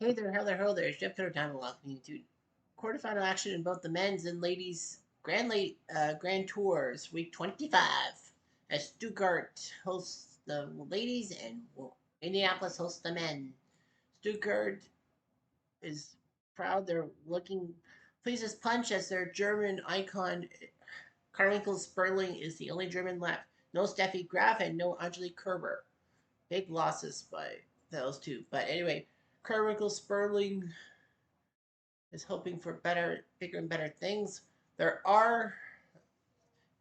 Hey there, hello there. It's Jeff Cutter time welcoming you to quarterfinal action in both the men's and ladies Grand Tours, week 25. As Stuttgart hosts the ladies and Indianapolis hosts the men. Stuttgart is proud. They're looking pleased as punch as their German icon Carmichael Sperling is the only German left. No Steffi Graf and no Angelique Kerber. Big losses by those two. But anyway, Carmichael Sperling is hoping for bigger and better things. There are.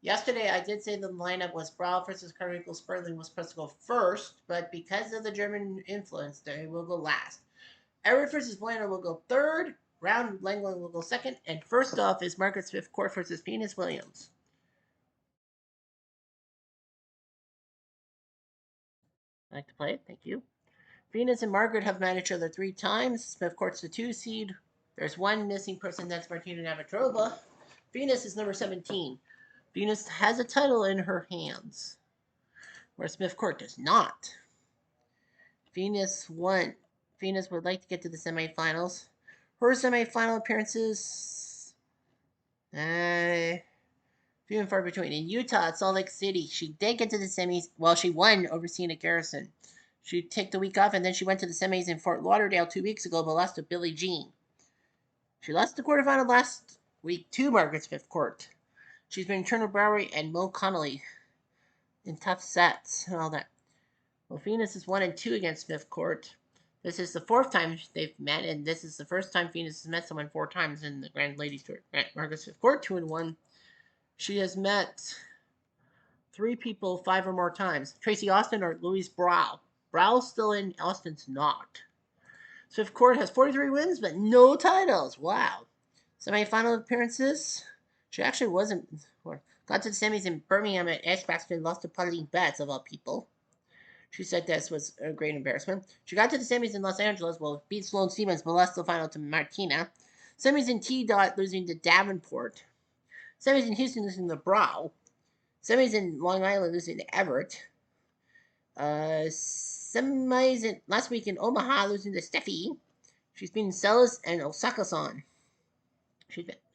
Yesterday, I did say the lineup was Brawl versus Carmichael Sperling was supposed to go first, but because of the German influence, they will go last. Everett versus Bueno will go third. Brown Langland will go second, and first off is Margaret Smith Court versus Venus Williams. I like to play it, thank you. Venus and Margaret have met each other 3 times. Smith Court's the 2 seed. There's one missing person, that's Martina Navratilova. Venus is number 17. Venus has a title in her hands, where Smith Court does not. Venus won. Venus would like to get to the semifinals. Her semifinal appearances, few and far between. In Utah, at Salt Lake City, she did get to the semis. Well, she won over Sienna Garrison. She took the week off, and then she went to the semis in Fort Lauderdale 2 weeks ago, but lost to Billie Jean. She lost the quarterfinal last week to Margaret Smith Court. She's been Turner Bowery and Mo Connolly in tough sets and all that. Well, Venus is 1-2 against Smith Court. This is the 4th time they've met, and this is the first time Venus has met someone 4 times in the Grand Ladies Tour. Margaret Smith Court 2-1. She has met 3 people 5 or more times: Tracy Austin or Louise Brow. Brow's still in, Austin's not. Smith Court has 43 wins, but no titles. Wow. Semi-final appearances. She actually wasn't. Got to the semis in Birmingham at Ashbaston and lost to Pauline Betts, of all people. She said this was a great embarrassment. She got to the semis in Los Angeles, well, beat Sloane Stevens, but lost the final to Martina. Semis in T-Dot, losing to Davenport. Semis in Houston, losing to Brow. Semis in Long Island, losing to Everett. Semis in last week in Omaha, losing to Steffi. She's beaten Celis and Osaka-san.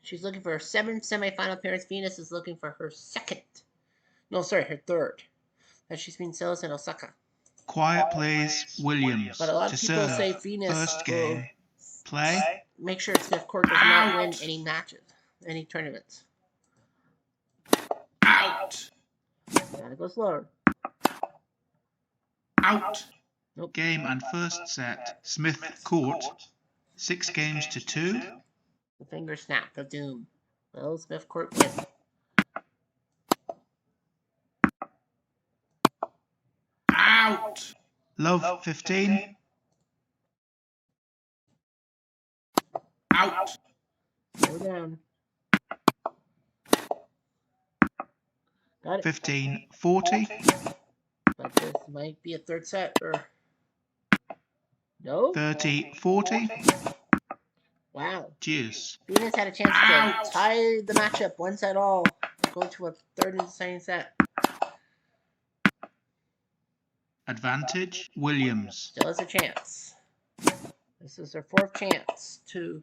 She's looking for her 7th semifinal appearance. Venus is looking for her 2nd. No, sorry, her 3rd. And she's been Celis and Osaka. Quiet Plays Williams. But a lot of people say Venus first game. Play. Make sure Smith Court does not win any matches, any tournaments. Out. Gotta go slower. Out. Nope. Game and first set. Smith Court. 6 games to 2. The finger snap of doom. Well, Smith Court wins. Out. Love 15. Out. Go down. Got it. 15-40. But this might be a 3rd set, or no? 30-40. Wow. Cheers. Venus had a chance to tie the matchup 1 set all. Go to a 3rd and second set. Advantage Williams. Still has a chance. This is her 4th chance to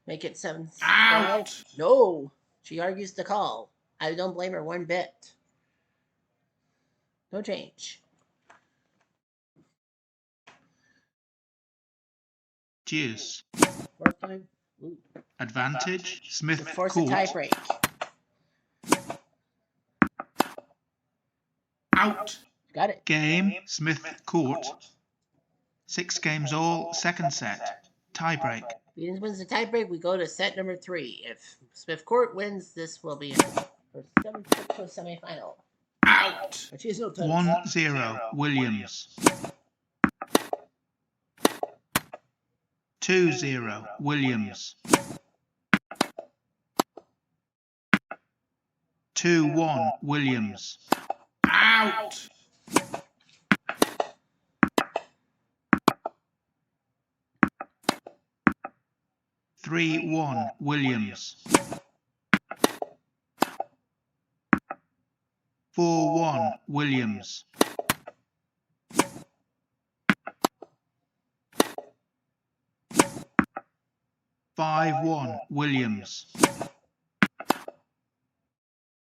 make it 7-5. Out. No. She argues the call. I don't blame her one bit. No change. Cheers. 4th time. Ooh. Advantage Smith Force Court. a tie break. Out. Got it. Game Smith Court. 6 games all. 2nd set. Tie break. Venus wins the tie break. We go to set number 3. If Smith Court wins, this will be her 7th trip to a semifinal. Out. But she has no title. 1-0 Williams. 2-0 Williams. 2-1 Williams. Out. 3-1 Williams. 4-1 Williams. 5-1 Williams.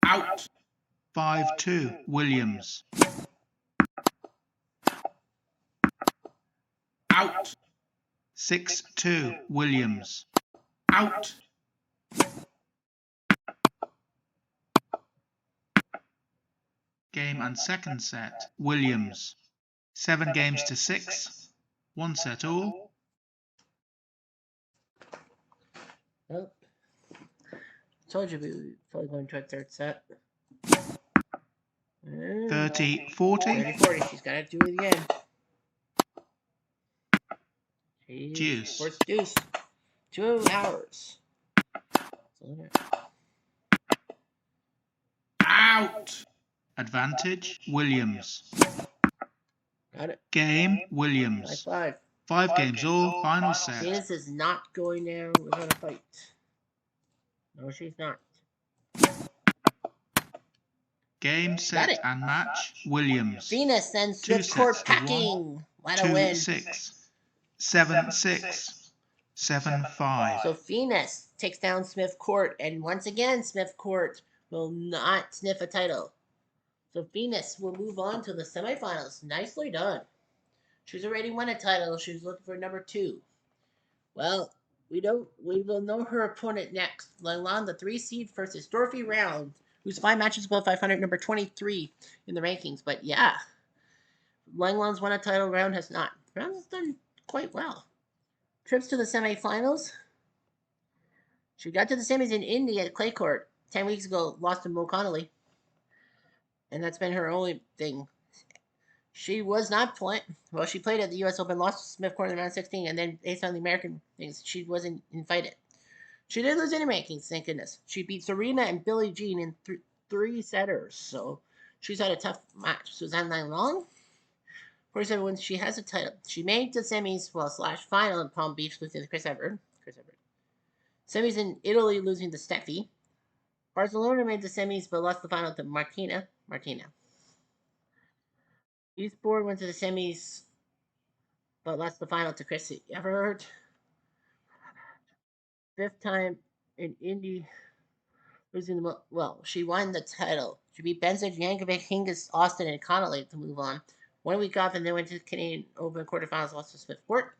Out. 5-2 Williams. Out. 6-2 Williams. Out. Game and second set, Williams. 7 games to 6. 1 set all. Nope. Told you we were probably going to a third set. 30-40. 30-40. She's got to do it again. Deuce. First deuce. 2 hours. Out. Advantage, Williams. Got it. Game, High Williams. 5. 5 games all, final set. Venus is not going there without a fight. No, she's not. Game, set, it. and match, Williams. Venus sends 2 Smith Court sets to 1. packing. What a win. 2-6. 7-6. 7-5. So Venus takes down Smith Court, and once again, Smith Court will not sniff a title. So Venus will move on to the semifinals. Nicely done. She's already won a title. She's looking for number 2. Well, we will know her opponent next. Langlon, the 3 seed, versus Dorothy Round, who's 5 matches above 500, number 23 in the rankings. But yeah, Langlon's won a title. Round has not. Round has done quite well. Trips to the semifinals. She got to the semis in Indy at clay court 10 weeks ago. Lost to Mo Connolly. And that's been her only thing. She was not playing. Well, she played at the U.S. Open, lost to Smith Court in round 16, and then based on the American things, she wasn't invited. She did lose in the rankings, thank goodness. She beat Serena and Billie Jean in 3 setters, so she's had a tough match. Suzanne Langlon, 47 wins. She has a title. She made the semis, / final in Palm Beach, losing to Chris Evert. Semis in Italy, losing to Steffi. Barcelona made the semis, but lost the final to Martina. Eastbourne went to the semis, but lost the final to Chrissy Everett. 5th time in Indy, losing the she won the title. She beat Benzic, Yankovic, Hingis, Austin, and Connolly to move on. 1 week off, and then went to the Canadian Open quarterfinals, lost to Smith Court.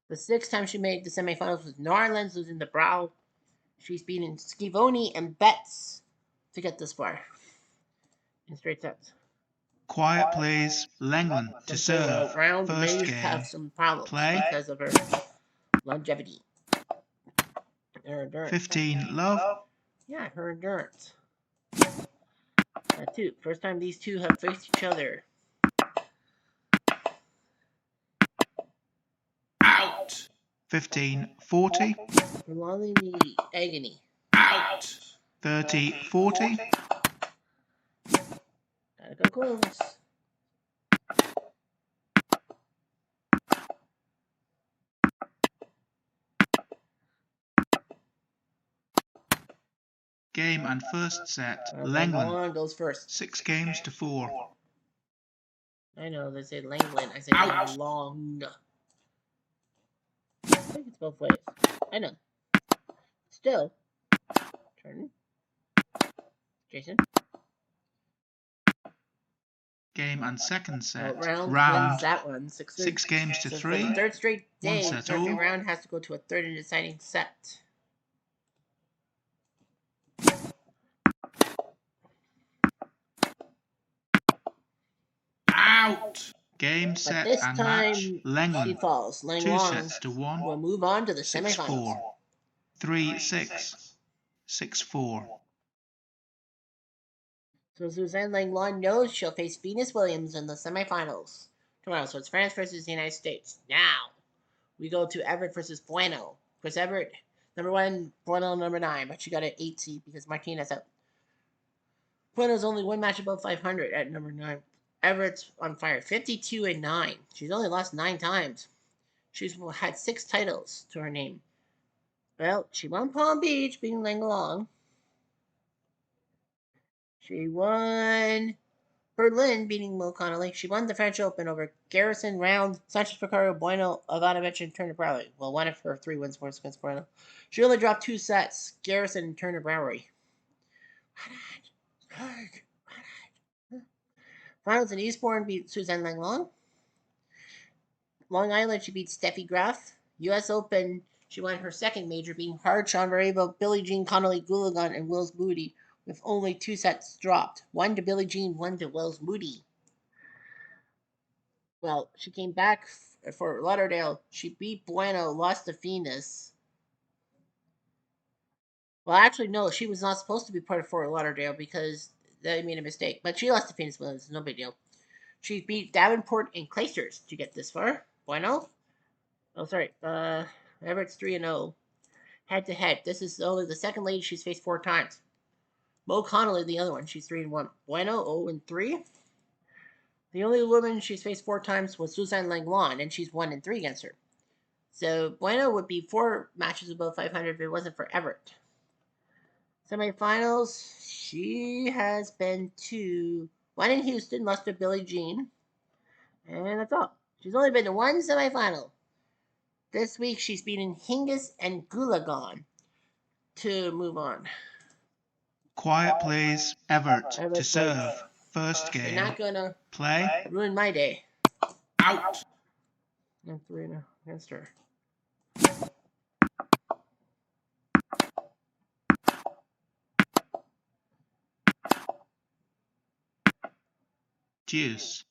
The 6th time she made the semifinals was Narlands, losing to Brow. She's beaten Schivoni and Betts to get this far in straight sets. Quiet, please. Langland to serve. Round First may game. have some problems Play. because of her longevity. Her endurance. 15 love. Yeah, her endurance. Too. First time these two have faced each other. Out. 15-40. Prolonging the agony. Out. 30-40. Gotta go close. Game and first set, Langland Langland. goes first. 6 games to 4. I know, they say Langland. I say Out. long. I think it's both ways. I know. Still. Turn. Jason. Game and second set, Round Round. wins that one. 6 games to So 3. for the 3rd straight day, set every all. round has to go to a 3rd and deciding set. Out. Game, But set, this and time, match, she Langland. falls. 2 Langlong sets to 1. will move on to the 6-4. semifinals. 3-6. 6-4. So Suzanne Langlon knows she'll face Venus Williams in the semifinals tomorrow. So it's France versus the United States. Now, we go to Everett versus Bueno. Chris Everett, number 1, Bueno number 9, but she got an 8 seed because Martinez out. Bueno's only 1 match above 500 at number 9. Everett's on fire, 52-9. She's only lost 9 times. She's had 6 titles to her name. Well, she won Palm Beach, beating Langlong. She won Berlin beating Mo Connolly. She won the French Open over Garrison, Round, Sanchez Picaro, Bueno, Ivanovic, and Turner Browry. Well, one of her 3 wins was against Bueno. She only dropped 2 sets, Garrison and Turner Browry. Finals in Eastbourne beat Suzanne Langlong. Long Island, she beat Steffi Graf. U.S. Open, she won her 2nd major, beating Hard, Sean Varebo, Billie Jean Connolly, Goolagong, and Wills Moody, with only 2 sets dropped. 1 to Billie Jean, 1 to Wills Moody. Well, she came back for Lauderdale. She beat Bueno, lost to Venus. Well, actually, no, she was not supposed to be part of Fort Lauderdale because they made a mistake. But she lost to Venus, but it's no big deal. She beat Davenport and Clijsters to get this far. Bueno. Oh, sorry. Everett's 3-0. Head to head. This is only the second lady she's faced 4 times. Mo Connolly, the other one, she's 3-1. Bueno, 0-3. The only woman she's faced 4 times was Suzanne Langlon, and she's 1-3 against her. So Bueno would be 4 matches above 500 if it wasn't for Everett. Semifinals, she has been to 1 in Houston, lost to Billie Jean, and that's all. She's only been to 1 semifinal. This week she's beaten Hingis and Goolagong to move on. Quiet, please. Everett Everett to plays. serve. First You're game. not gonna Play. ruin my day. Out. I'm 3-0 against her. Deuce.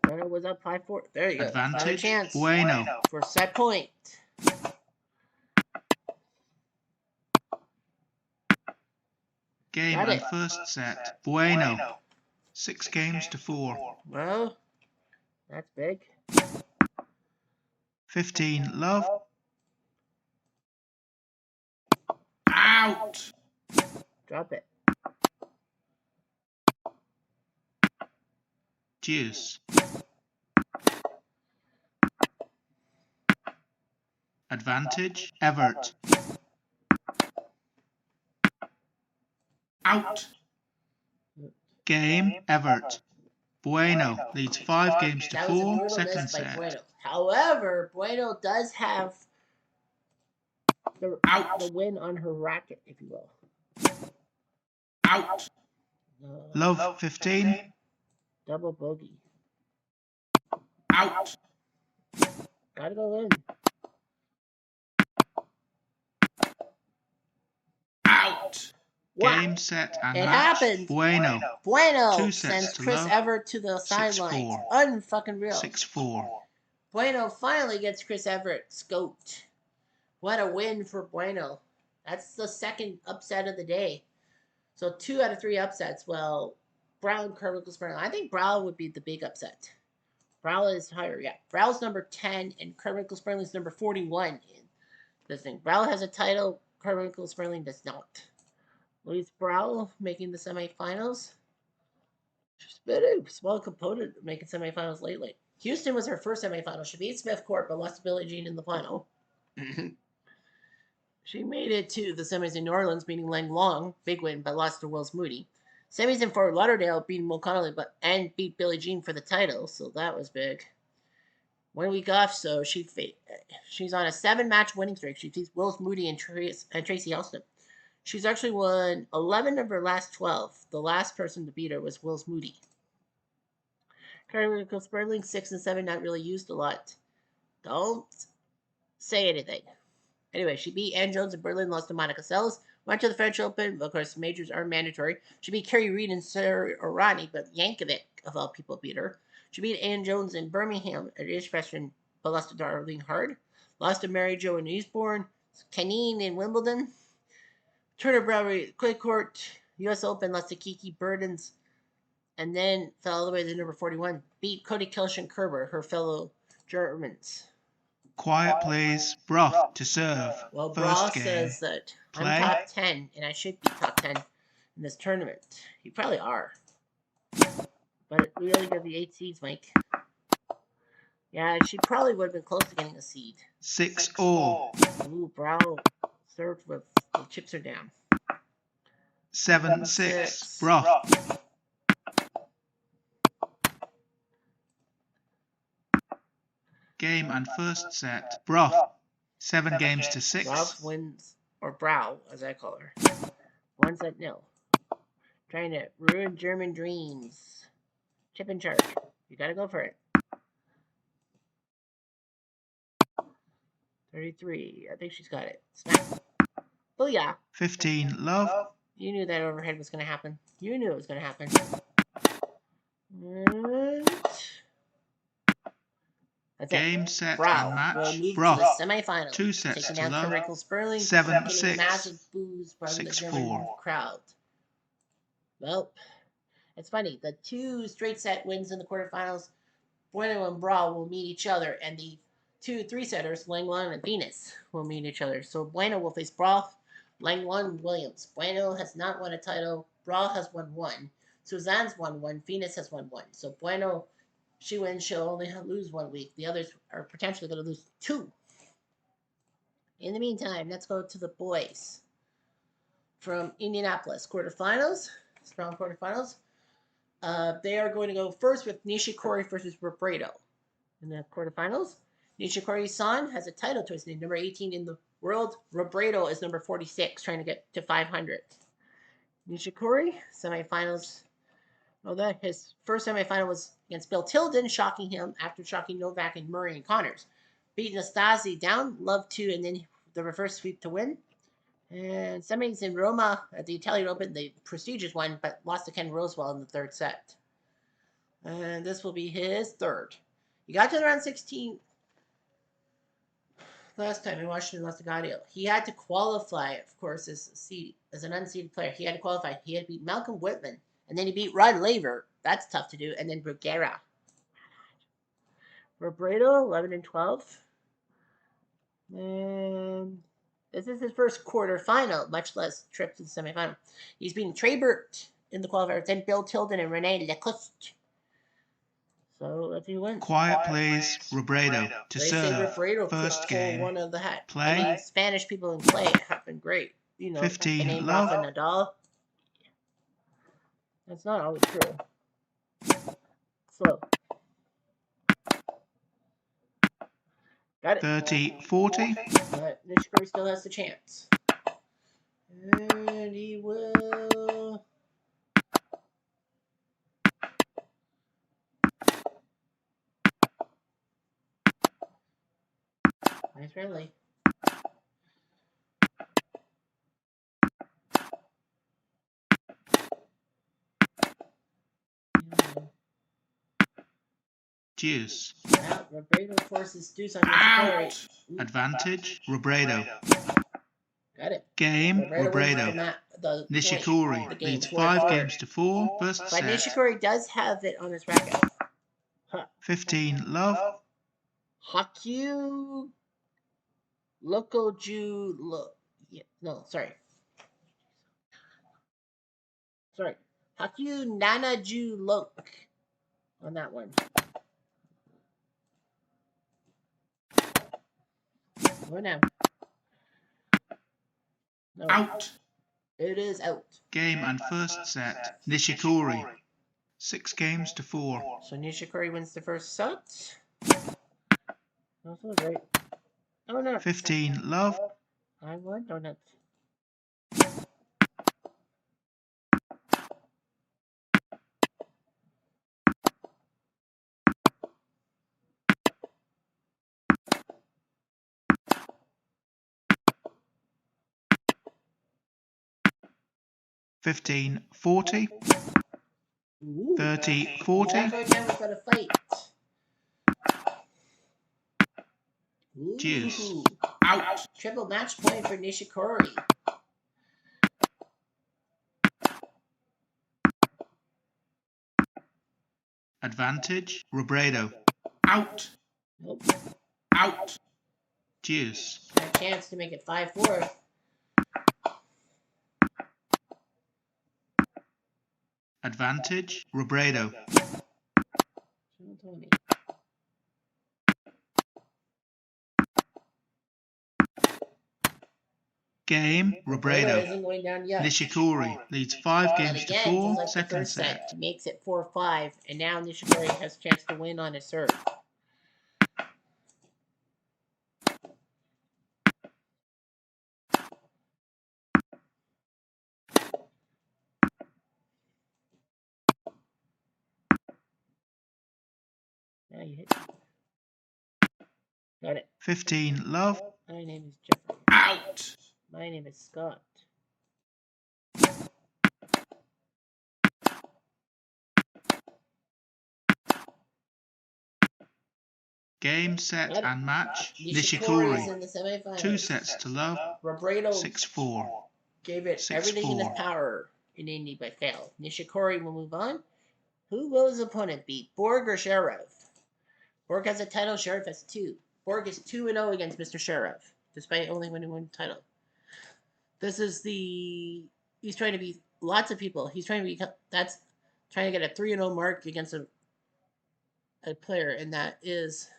Bueno was up 5-4. There you go. Another Advantage. chance Bueno. for set point. Game Got and it. first set. Bueno. 6 games to 4. Well, that's big. 15. Love. Out. Drop it. Deuce. Advantage. Everett. Out. Game. Everett. Bueno leads 5 games to That was a 4. brutal Second miss by set. Bueno. However, Bueno does have the win on her racket, if you will. Out. Love 15. Double bogey. Out. Gotta go in. Out. Wow. Game, set, and It match. happened. Bueno. Bueno 2 sets sends to Chris love. Everett to the 6-4. sidelines. Unfucking real. 6-4. Bueno finally gets Chris Everett scoped. What a win for Bueno. That's the second upset of the day. So 2 out of 3 upsets. Well, Brown, Carmichael, Sperling. I think Brown would be the big upset. Brown is higher, yeah. Brown's number 10 and Carmichael Sperling's number 41 in this thing. Brown has a title. Carmichael Sperling does not. Louise Brown making the semifinals. She's been a small component of making semifinals lately. Houston was her first semifinal. She beat Smith Court, but lost to Billie Jean in the final. She made it to the semis in New Orleans, beating Lang Long, big win, but lost to Wills Moody. Semis in Fort Lauderdale, beating Mo Connolly, and beat Billie Jean for the title, so that was big. 1 week off, so she's on a 7-match winning streak. She beats Wills Moody and Tracy Elston. She's actually won 11 of her last 12. The last person to beat her was Wills Moody. Carmichael Sperling, 6 and 7, not really used a lot. Don't say anything. Anyway, she beat Ann Jones in Berlin, lost to Monica Seles. Went to the French Open. Of course, majors are mandatory. She beat Kerry Reed and Sarah Orani, but Yankovic, of all people, beat her. She beat Ann Jones in Birmingham at Irish Freshman, but lost to Darlene Hard. Lost to Mary Jo in Eastbourne. Canine in Wimbledon. Turner Browry, Clay Court, U.S. Open, lost to Kiki Burdens, and then fell all the way to number 41. Beat Cody Kelsch and Kerber, her fellow Germans. Quiet, please. Brough to serve. Well, First Brough game. says that Play. I'm top 10, and I should be top 10 in this tournament. You probably are. But we only got the 8 seeds, Mike. Yeah, she probably would have been close to getting a seed. 6-all. Ooh, Brow served with the chips are down. 7-6. Brough. Game and first set. Brough, 7 games to 6. Ralph wins, or Brow, as I call her. 1-0. Trying to ruin German dreams. Chip in charge. You gotta go for it. 33. I think she's got it. Snap. Booyah. 15, love. You knew that overhead was gonna happen. You knew it was gonna happen. And that's Game, it. set, Brow and match. will move Brough, to the semifinals. 2 sets Taking to down love. Frederico Sperling. 7, Getting 6. massive boos from 6, the German 4. crowd. Well, it's funny. The 2 straight set wins in the quarterfinals. Bueno and Brow will meet each other, and the 2 3-setters, Langland and Venus, will meet each other. So Bueno will face Brow, Langland, and Williams. Bueno has not won a title. Brow has won 1. Suzanne's won 1. Venus has won 1. So Bueno, she wins. She'll only lose 1 week. The others are potentially going to lose 2. In the meantime, let's go to the boys from Indianapolis. Quarterfinals. Strong quarterfinals. They are going to go first with Nishikori versus Robredo. In the quarterfinals, Nishikori-san has a title to his name, number 18 in the world. Robredo is number 46, trying to get to 500. Nishikori, semifinals. Well, that his first semifinal was against Bill Tilden, shocking him after shocking Novak and Murray and Connors. Beating Nastasi down, love 2, and then the reverse sweep to win. And semis in Roma at the Italian Open, the prestigious one, but lost to Ken Rosewell in the 3rd set. And this will be his 3rd. He got to the round 16 last time in Washington, lost to Gaudio. He had to qualify, of course, as an unseeded player. He had to qualify. He had to beat Malcolm Whitman, and then he beat Rod Laver. That's tough to do. And then Bruguera. Robredo, 11-12. And this is his first quarterfinal, much less trip to the semifinal. He's beaten Trey Burt in the qualifiers, then Bill Tilden and Rene Leclerc. So let's see who wins. Quiet plays. Robredo to They say serve. Robredo First could pull game. one of the hat. Play. I mean, Spanish people in play have been great. You know, 15, the name love. Rafa Nadal. That's not always true. Slow. Got it. 30, 40. But Nishikori still has the chance. And he will. Nice rally. Deuce. Well, Robredo forces deuce on Nishikori. Out. Advantage. Robredo. Got it. Game. wins the Robredo. the Nishikori point, the game, leads 4-4. 5 games to 4. First But set. Nishikori does have it on his racket. 15, love. Hakyu Lokoju Sorry. Hakyu Nanaju Lok on that one. Go now. No, Out. it is out. Game and first set. Nishikori. 6 games to 4. So Nishikori wins the first set. Also great. Oh no. 15, love. I want donuts. Fifteen, 40. Ooh. 30, 40. Jack O'Campbell's got a fight. Ooh. Juice. Out. Triple match point for Nishikori. Advantage. Robredo. Out. Nope. Out. Deuce. Got a chance to make it 5-4. Advantage. Robredo. 20. Game. Robredo. Isn't going down yet. Nishikori leads 5 And games to again, 4. just like the Second first set. he makes it 4-5, and now Nishikori has a chance to win on his serve. you hit me. Got it. 15 love. My name is Jeffrey. Out. My name is Scott. Game, set, Got it. and match. Nishikori is Nishikori. in the semifinals. 2 sets to love. Robredo 6-4. gave it 6-4. everything in his power in Indy but failed. Nishikori will move on. Who will his opponent be? Borg or Sheriff? Borg has a title, Sheriff has 2. Borg is 2-0 against Mr. Sheriff, despite only winning 1 title. This is the... He's trying to be... Lots of people. He's trying to be... That's trying to get a 3-0 mark against a player, and that is,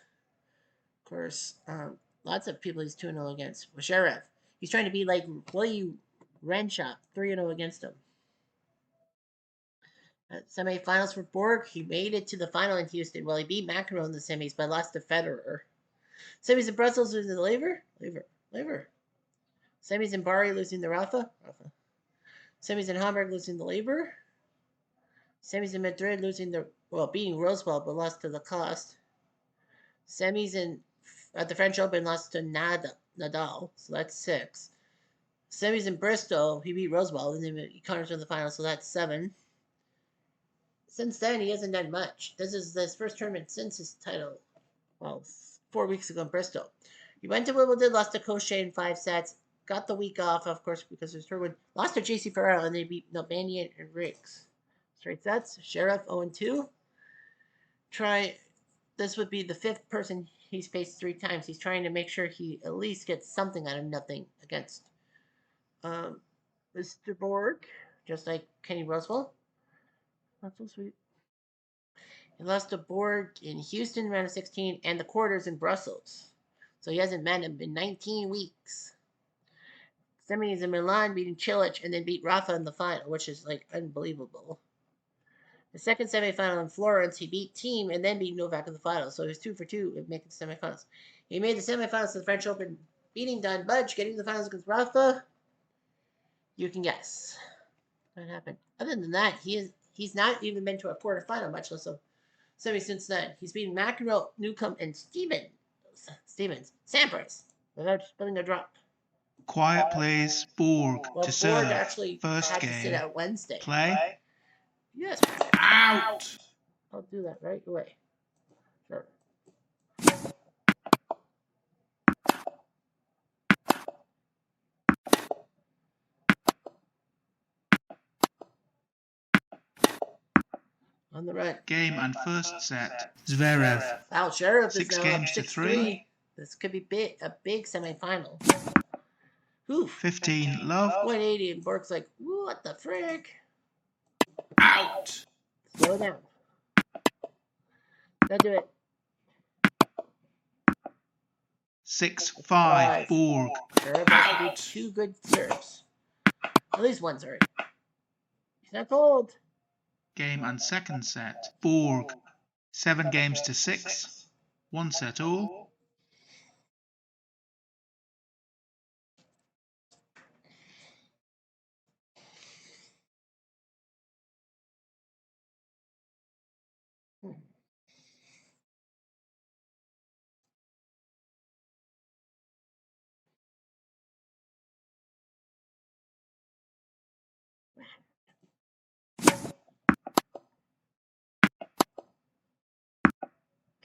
of course, lots of people he's 2-0 against. Well, Sheriff. He's trying to be like Willie Renshaw, 3-0 against him. At semifinals for Borg, he made it to the final in Houston. Well, he beat McEnroe in the semis, but lost to Federer. Semis in Brussels, losing to Lever. Semis in Bari, losing to Rafa. Semis in Hamburg, losing to Lever. Semis in Madrid, beating Rosewell, but lost to Lacoste. Semis at the French Open, lost to Nadal, so that's 6. Semis in Bristol, he beat Rosewell, and then he counters in the final, so that's 7. Since then, he hasn't done much. This is his first tournament since his title, 4 weeks ago in Bristol. He went to Wimbledon, lost to Cochet in 5 sets, got the week off, of course, because of his third win. Lost to JC Ferrero, and they beat Nalbandian and Riggs. Straight sets. Sheriff 0-2. This would be the 5th person he's faced 3 times. He's trying to make sure he at least gets something out of nothing against Mr. Borg, just like Kenny Rosewell. Not so sweet. He lost to Borg in Houston, round of 16, and the quarters in Brussels. So he hasn't met him in 19 weeks. Semis in Milan, beating Cilic, and then beat Rafa in the final, which is like unbelievable. The second semifinal in Florence, he beat Thiem and then beat Novak in the final. So he was 2 for 2 in making the semifinals. He made the semifinals to the French Open, beating Don Budge, getting to the finals against Rafa. You can guess what happened. Other than that, he's not even been to a quarterfinal, much less a semi since then. He's beaten McEnroe, Newcomb, and Stevens, Sampras, without spilling a drop. Quiet plays. Borg Well, to serve. Borg actually First had to sit game. out Wednesday. Play. Yes, Out. I'll do that right away. Sure. On the right. Game and first set. Zverev. Al Sheriff is 6 now games up to 6-3. 3. This could be a big semifinal. Oof. 15 love. 180 and Bork's like, what the frick? Out. Slow down. Don't do it. 6-5. Borg. Sheriff has to do 2 good serves. At least 1, sorry. He's not cold. Game and second set. Borg. 7 games to 6. 1 set all.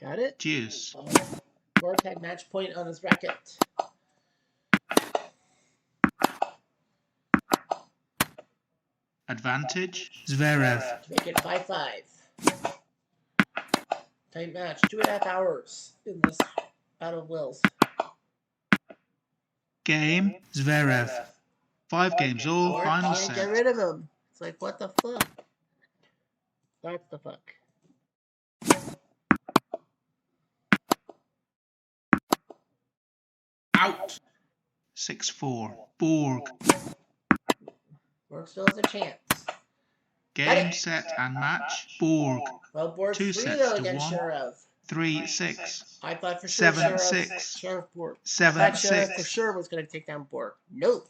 Got it? Deuce. Bork had match point on his racket. Advantage. Zverev. To make it 5-5. Tight match. 2.5 hours in this Battle of Wills. Game. Zverev. 5 games all. Bork Final can't get set. rid of him. It's like, what the fuck? That's the fuck. Out. 6-4. Borg. Bork still has a chance. Game, set, and match. Borg. Well, Bork's 2 free sets though to against 1. Sheriff. 3-6. I thought for sure 7-6. Sheriff Bork. I thought Sheriff for 7-6. sure was going to take down Bork. Nope.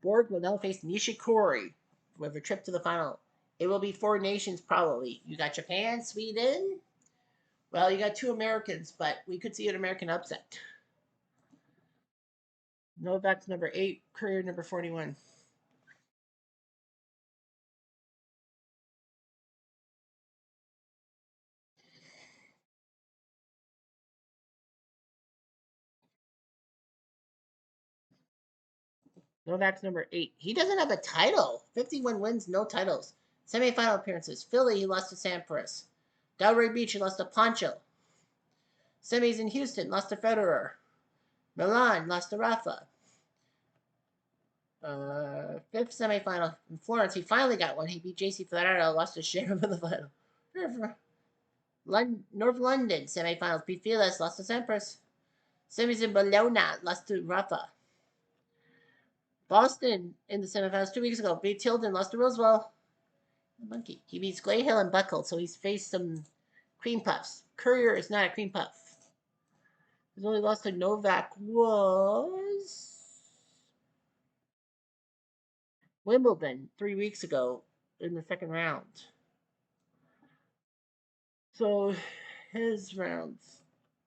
Bork will now face Nishikori with a trip to the final. It will be 4 nations probably. You got Japan, Sweden, Well, you got two Americans, but we could see an American upset. Novak's number 8, Courier number 41. Novak's number 8. He doesn't have a title. 51 wins, no titles. Semifinal appearances. Philly, he lost to Sampras. Delray Beach, he lost to Pancho. Semis in Houston, lost to Federer. Milan, lost to Rafa. Fifth semifinal in Florence, he finally got one. He beat JC Ferraro, lost to Sharon in the final. North London semifinals, beat Feliz, lost to Sampras. Semis in Bologna, lost to Rafa. Boston in the semifinals 2 weeks ago, beat Tilden, lost to Rosewell. Monkey. He beats Grayhill and Buckle, so he's faced some cream puffs. Courier is not a cream puff. His only loss to Novak was Wimbledon 3 weeks ago in the second round. So his rounds,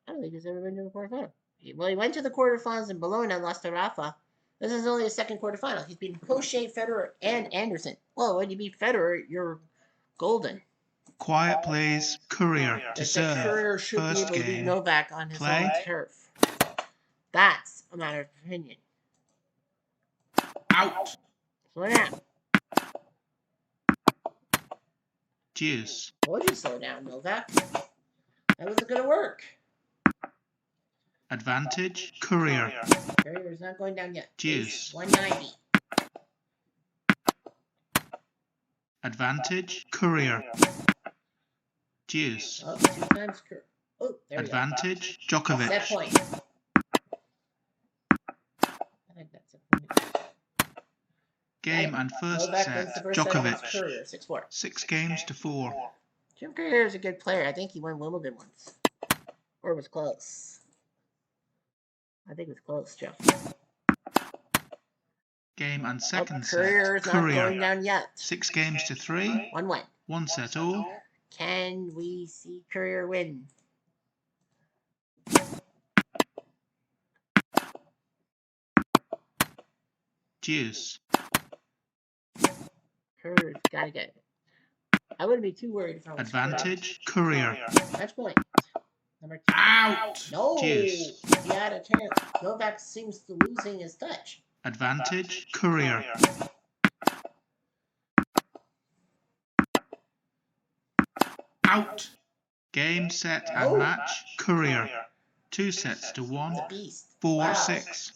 I don't think he's ever been to the quarterfinal. Well, he went to the quarterfinals in Bologna and lost to Rafa. This is only his second quarterfinal. He's beaten Poche, Federer, and Anderson. Well, when you beat Federer, you're golden. Quiet, please. Courier to serve. Courier should be First able to beat game. Novak on his Play. own turf. That's a matter of opinion. Out. Slow down. Deuce. Told you slow down, Novak. That wasn't going to work. Advantage. Courier. Courier's not going down yet. Deuce. 190. Advantage. Courier. Deuce. Oh, 2 times Courier. Oh, there we go. Advantage. Set Djokovic. point. I think that's a point. Game and first Novak set. wins the first set against Djokovic. Courier, 6-4. 6 games to 4. Jim Courier is a good player. I think he won Wimbledon once. Or it was close. I think it was close, Jeff. Game and second Courier set. is not going Courier. down yet. 6 games to 3. 1-1. 1 set all. Can we see Courier win? Deuce. Courier's got to get it. I wouldn't be too worried if I was Advantage. Courier. Courier. Match point. Number 2. Out. No! Deuce. He had a turn. Novak seems to losing his touch. Advantage. Courier. Out. Game, set, and Oh. match. Courier. 2 sets to The 1. beast. 4-6.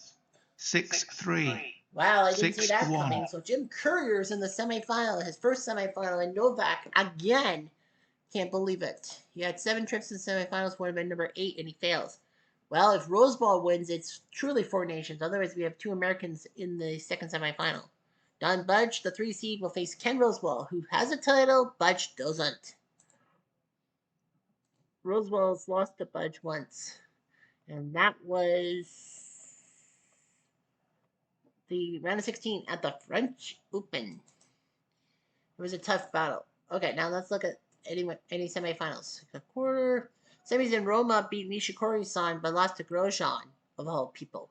6-3. Wow, I didn't see that 6-1. coming. So Jim Courier's in the semifinal, his first semifinal, and Novak again. Can't believe it. He had 7 trips in the semifinals, would have been number 8, and he fails. Well, if Roseball wins, it's truly 4 nations. Otherwise, we have 2 Americans in the second semifinal. Don Budge, the 3 seed, will face Ken Rosewall, who has a title. Budge doesn't. Rosewall's lost to Budge once, and that was the round of 16 at the French Open. It was a tough battle. Okay, now let's look at any semifinals. A quarter. Semis in Roma beat Nishikori-san but lost to Grosjean, of all people.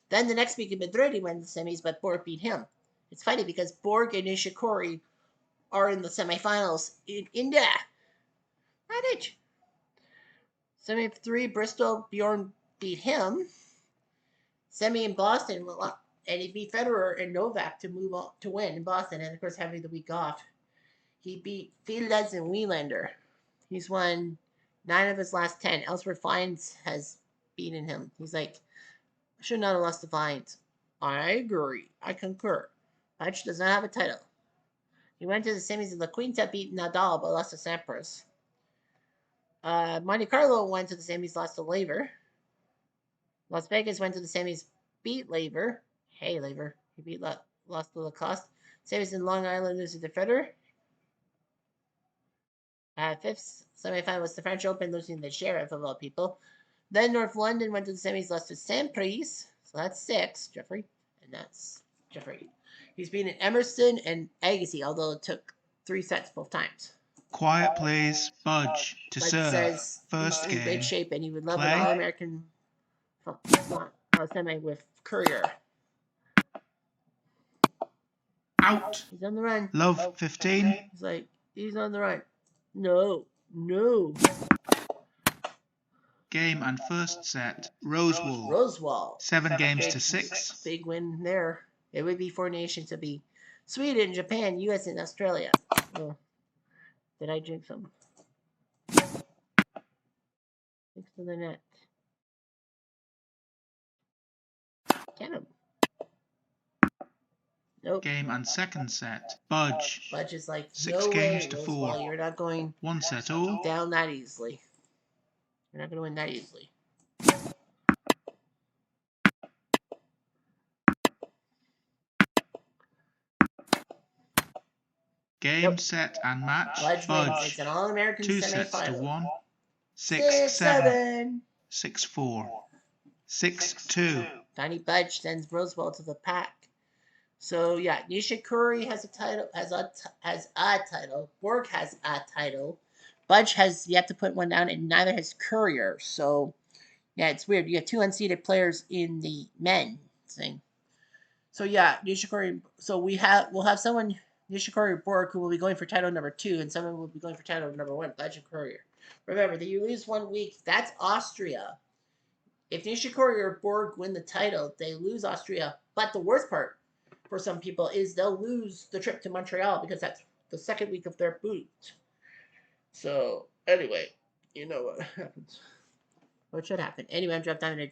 Then the next week in Madrid he won the semis, but Borg beat him. It's funny because Borg and Nishikori are in the semifinals in India. Manage. Semi 3, Bristol, Bjorn beat him. Semi in Boston, and he beat Federer and Novak to move on to win in Boston, and of course having the week off. He beat Feliz and Wielander. He's won 9 of his last 10. Ellsworth Fines has beaten him. He's like, I should not have lost to Fines. I agree. I concur. Budge does not have a title. He went to the semis in La Quinta, beat Nadal, but lost to Sampras. Monte Carlo went to the semis, lost to Laver. Las Vegas went to the semis, beat Laver. Hey, Laver. He lost to Lacoste. Semis in Long Island, losing to Federer. Fifth semifinal was the French Open, losing the Sheriff of all people. Then North London went to the semis, lost to Sampras. So that's 6, Jeffrey. And that's Jeffrey. He's beaten Emerson and Agassi, although it took 3 sets both times. Quiet, please. Budge to But serve. says First he's in game. great shape and he would love Play. an All-American semi with Courier. Out. He's on the run. Love 15. He's like, he's on the run. No. Game and first set. Rosewall. Rosewall. 7 games to 6. Big win there. It would be 4 nations. It'd be Sweden, Japan, US, and Australia. Oh, did I drink some? Next to the net. Get him. Nope. Game and second set. Budge. Budge is like, 6 no games way, to Rosewall, 4. you're not going 1 set all. down that easily. You're not going to win that easily. Game, Nope. set and match. Budge wins. It's an All-American 2 sets to semifinal. 1. 6, 7. 6, 4. 6, 2. Tiny Budge sends Rosewall to the pack. So yeah, Nishikori has a title, has a title. Borg has a title. Budge has yet to put one down, and neither has Courier. So yeah, it's weird. You have 2 unseeded players in the men thing. So yeah, Nishikori. So we'll have someone, Nishikori or Borg, who will be going for title number 2, and someone will be going for title number 1. Budge and Courier. Remember that you lose 1 week. That's Austria. If Nishikori or Borg win the title, they lose Austria. But the worst part for some people is they'll lose the trip to Montreal because that's the second week of their boot. So, anyway, you know what happens. What should happen? Anyway, I'm Jeff Diamond.